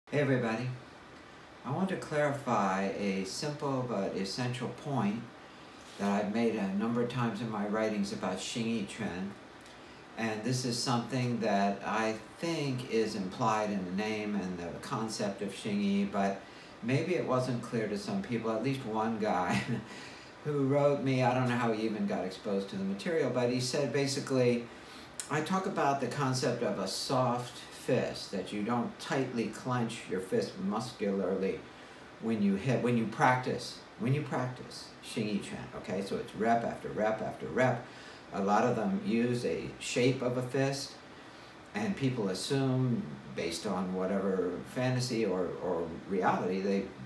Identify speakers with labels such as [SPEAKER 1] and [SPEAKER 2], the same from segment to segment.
[SPEAKER 1] Hey everybody, I want to clarify a simple but essential point that I've made a number of times in my writings about Xingyiquan, and this is something that I think is implied in the name and the concept of Xingyi, but maybe it wasn't clear to some people, at least one guy who wrote me. I don't know how he even got exposed to the material, but he said basically, I talk about the concept of a soft fist, that you don't tightly clench your fist muscularly when you practice Xingyiquan, okay? So it's rep after rep after rep. A lot of them use a shape of a fist, and people assume, based on whatever fantasy or reality,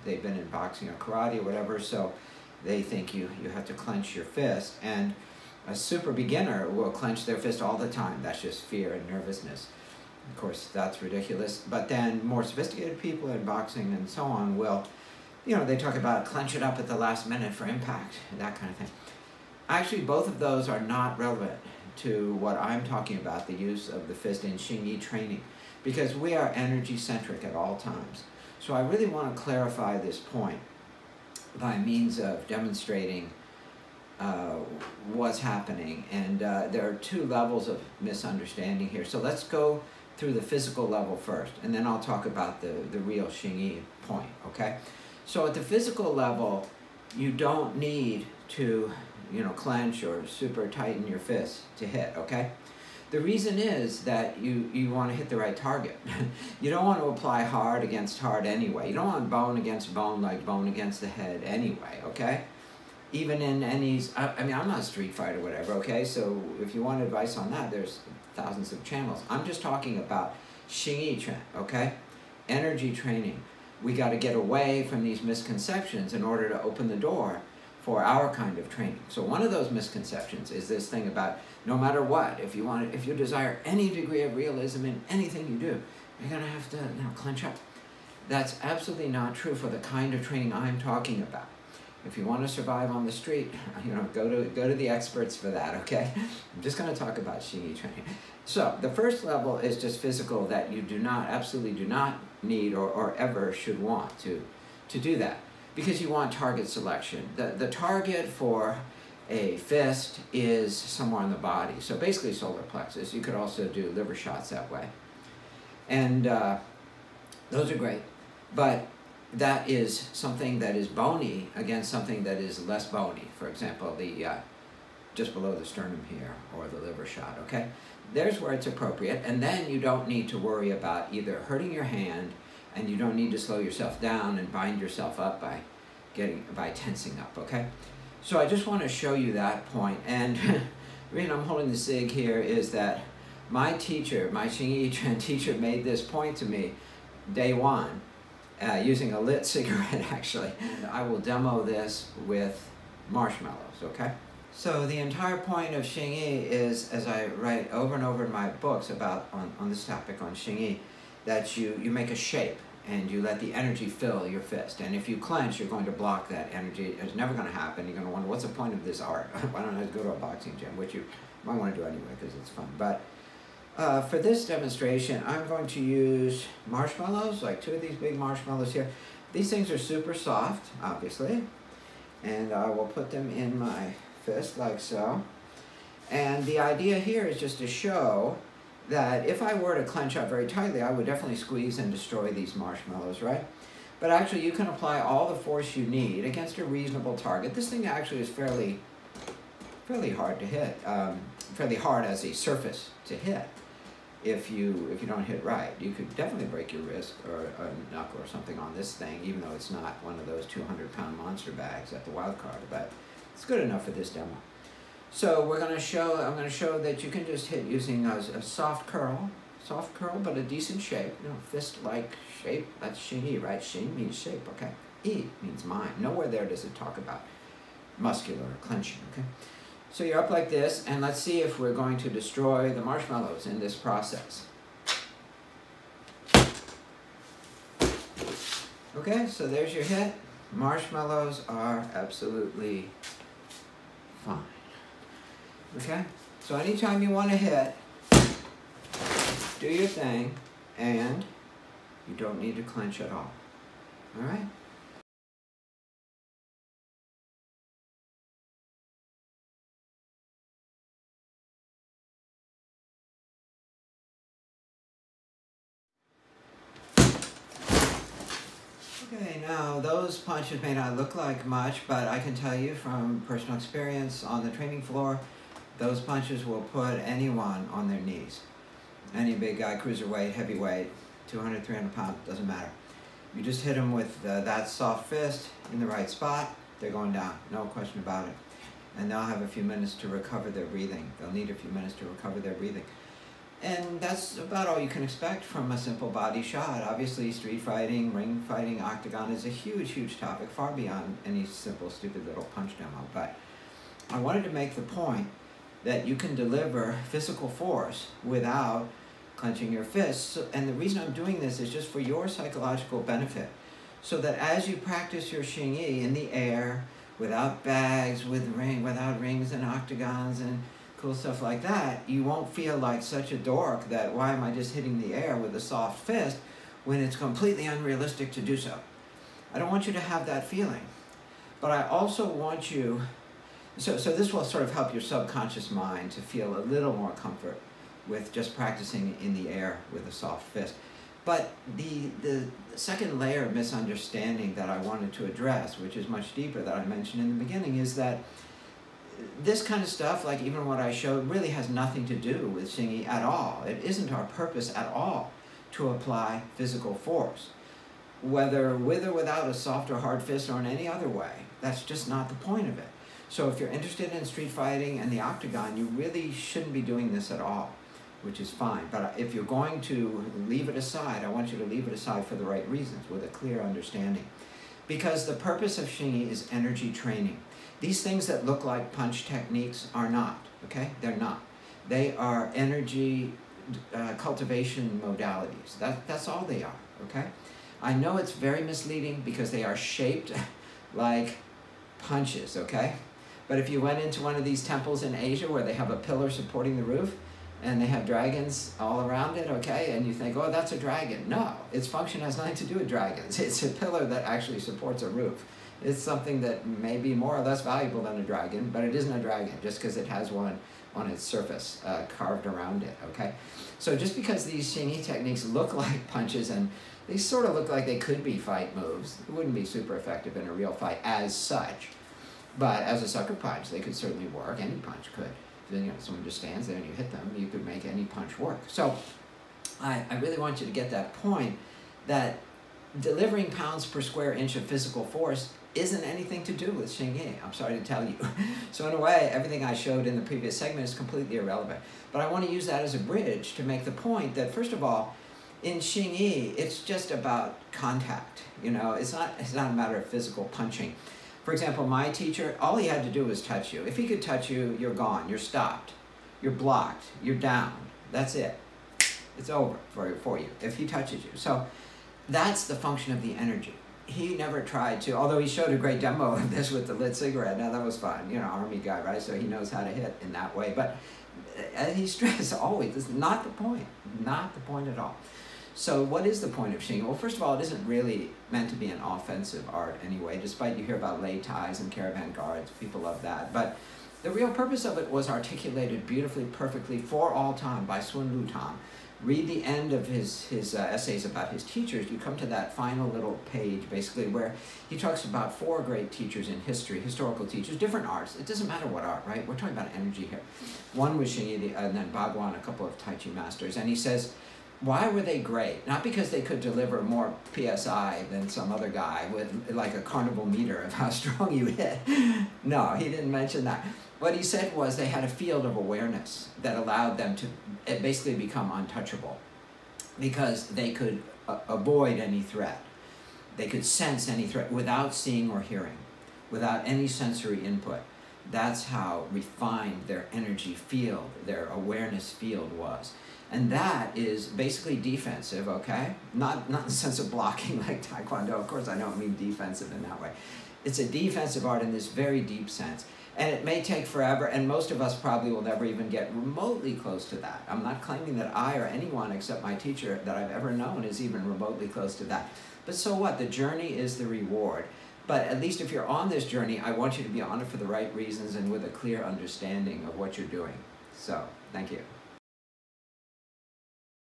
[SPEAKER 1] they've been in boxing or karate or whatever, so they think you have to clench your fist. And a super beginner will clench their fist all the time. That's just fear and nervousness. Of course, that's ridiculous. But then more sophisticated people in boxing and so on will, they talk about clench it up at the last minute for impact, that kind of thing. Actually, both of those are not relevant to what I'm talking about, the use of the fist in Xingyi training, because we are energy-centric at all times. So I really want to clarify this point by means of demonstrating what's happening. And there are two levels of misunderstanding here. So let's go through the physical level first, and then I'll talk about the real Xingyi point, okay? So at the physical level, you don't need to, clench or super tighten your fist to hit, okay? The reason is that you want to hit the right target. You don't want to apply hard against hard anyway. You don't want bone against bone like bone against the head anyway, okay? Even in any, I'm not a street fighter or whatever, okay? So if you want advice on that, there's thousands of channels. I'm just talking about Xingyiquan, okay? Energy training. We got to get away from these misconceptions in order to open the door for our kind of training. So one of those misconceptions is this thing about no matter what, if you desire any degree of realism in anything you do, you're gonna have to clench up. That's absolutely not true for the kind of training I'm talking about. If you want to survive on the street, go to the experts for that, okay? I'm just going to talk about Xingyi training. So the first level is just physical, that you absolutely do not need or ever should want to do that, because you want target selection. The target for a fist is somewhere on the body, so basically solar plexus. You could also do liver shots that way. And those are great, but that is something that is bony against something that is less bony. For example, the just below the sternum here, or the liver shot, okay? There's where it's appropriate, and then you don't need to worry about either hurting your hand, and you don't need to slow yourself down and bind yourself up by tensing up, okay? So I just want to show you that point, and the reason I'm holding the SIG here is that my teacher, my Xingyiquan teacher, made this point to me day one, using a lit cigarette, actually. And I will demo this with marshmallows, okay? So the entire point of Xingyi is, as I write over and over in my books about on this topic on Xingyi, that you make a shape and you let the energy fill your fist. And if you clench, you're going to block that energy. It's never going to happen. You're going to wonder, what's the point of this art? Why don't I go to a boxing gym, which you might want to do anyway because it's fun. But for this demonstration, I'm going to use marshmallows, like two of these big marshmallows here. These things are super soft, obviously, and I will put them in my fist like so. And the idea here is just to show that if I were to clench up very tightly, I would definitely squeeze and destroy these marshmallows, right? But actually, you can apply all the force you need against a reasonable target. This thing actually is fairly hard to hit, fairly hard as a surface to hit. If you don't hit right, you could definitely break your wrist or a knuckle or something on this thing, even though it's not one of those 200-pound monster bags at the wild card, but it's good enough for this demo. So I'm going to show that you can just hit using a soft curl, but a decent shape, fist-like shape. That's Xingyi, right? Xing means shape, okay? Yi means mind. Nowhere there does it talk about muscular clenching, okay? So you're up like this, and let's see if we're going to destroy the marshmallows in this process. Okay, so there's your hit. Marshmallows are absolutely fine. Okay, so anytime you want to hit, do your thing, and You don't need to clench at all. All right? Okay, now those punches may not look like much, but I can tell you from personal experience on the training floor, those punches will put anyone on their knees. Any big guy, cruiserweight, heavyweight, 200, 300 pounds, doesn't matter. You just hit them with that soft fist in the right spot, they're going down, no question about it. And they'll have a few minutes to recover their breathing. They'll need a few minutes to recover their breathing. And that's about all you can expect from a simple body shot. Obviously, street fighting, ring fighting, octagon is a huge, huge topic, far beyond any simple, stupid little punch demo. But I wanted to make the point that you can deliver physical force without clenching your fists. And the reason I'm doing this is just for your psychological benefit. So that as you practice your Xingyi in the air, without bags, without rings and octagons and cool stuff like that, you won't feel like such a dork that why am I just hitting the air with a soft fist when it's completely unrealistic to do so. I don't want you to have that feeling. But I also want you, so this will sort of help your subconscious mind to feel a little more comfort with just practicing in the air with a soft fist. But the second layer of misunderstanding that I wanted to address, which is much deeper that I mentioned in the beginning, is that this kind of stuff, like even what I showed, really has nothing to do with Xingyi at all. It isn't our purpose at all to apply physical force, whether with or without a soft or hard fist or in any other way. That's just not the point of it. So if you're interested in street fighting and the octagon, you really shouldn't be doing this at all, which is fine. But if you're going to leave it aside, I want you to leave it aside for the right reasons, with a clear understanding. Because the purpose of Xingyi is energy training. These things that look like punch techniques are not, okay? They're not. They are energy cultivation modalities. That's all they are, okay? I know it's very misleading because they are shaped like punches, okay? But if you went into one of these temples in Asia where they have a pillar supporting the roof and they have dragons all around it, okay? And you think, oh, that's a dragon. No, its function has nothing to do with dragons. It's a pillar that actually supports a roof. It's something that may be more or less valuable than a dragon, but it isn't a dragon just because it has one on its surface carved around it, okay? So just because these Xingyi techniques look like punches and they sort of look like they could be fight moves, it wouldn't be super effective in a real fight as such. But as a sucker punch, they could certainly work. Any punch could. Then, you know, someone just stands there and you hit them, you could make any punch work. So I really want you to get that point that delivering pounds per square inch of physical force isn't anything to do with Xingyi. I'm sorry to tell you. So in a way, everything I showed in the previous segment is completely irrelevant. But I want to use that as a bridge to make the point that, first of all, in Xingyi, it's just about contact. You know, it's not a matter of physical punching. For example, my teacher, all he had to do was touch you. If he could touch you, you're gone, you're stopped, you're blocked, you're down. That's it. It's over for you if he touches you. So that's the function of the energy. He never tried to, although he showed a great demo of this with the lit cigarette. Now that was fun, you know, army guy, right? So he knows how to hit in that way. But as he stressed always, this is not the point at all. So what is the point of Xingyi? Well, first of all, it isn't really meant to be an offensive art anyway, despite you hear about lei tais and caravan guards, people love that. But the real purpose of it was articulated beautifully, perfectly for all time by Sun Lutang. Read the end of his essays about his teachers. You come to that final little page, basically, where he talks about 4 great teachers in history, historical teachers, different arts. It doesn't matter what art, right? We're talking about energy here. One was Xingyi, and then Bhagwan, a couple of Tai Chi masters. And he says, why were they great? Not because they could deliver more PSI than some other guy with like a carnival meter of how strong you hit. No, he didn't mention that. What he said was they had a field of awareness that allowed them to basically become untouchable because they could avoid any threat. They could sense any threat without seeing or hearing, without any sensory input. That's how refined their energy field, their awareness field was. And that is basically defensive, okay? Not in the sense of blocking like Taekwondo. Of course, I don't mean defensive in that way. It's a defensive art in this very deep sense. And it may take forever, and most of us probably will never even get remotely close to that. I'm not claiming that I or anyone except my teacher that I've ever known is even remotely close to that. But so what? The journey is the reward. But at least if you're on this journey, I want you to be on it for the right reasons and with a clear understanding of what you're doing. So, thank you.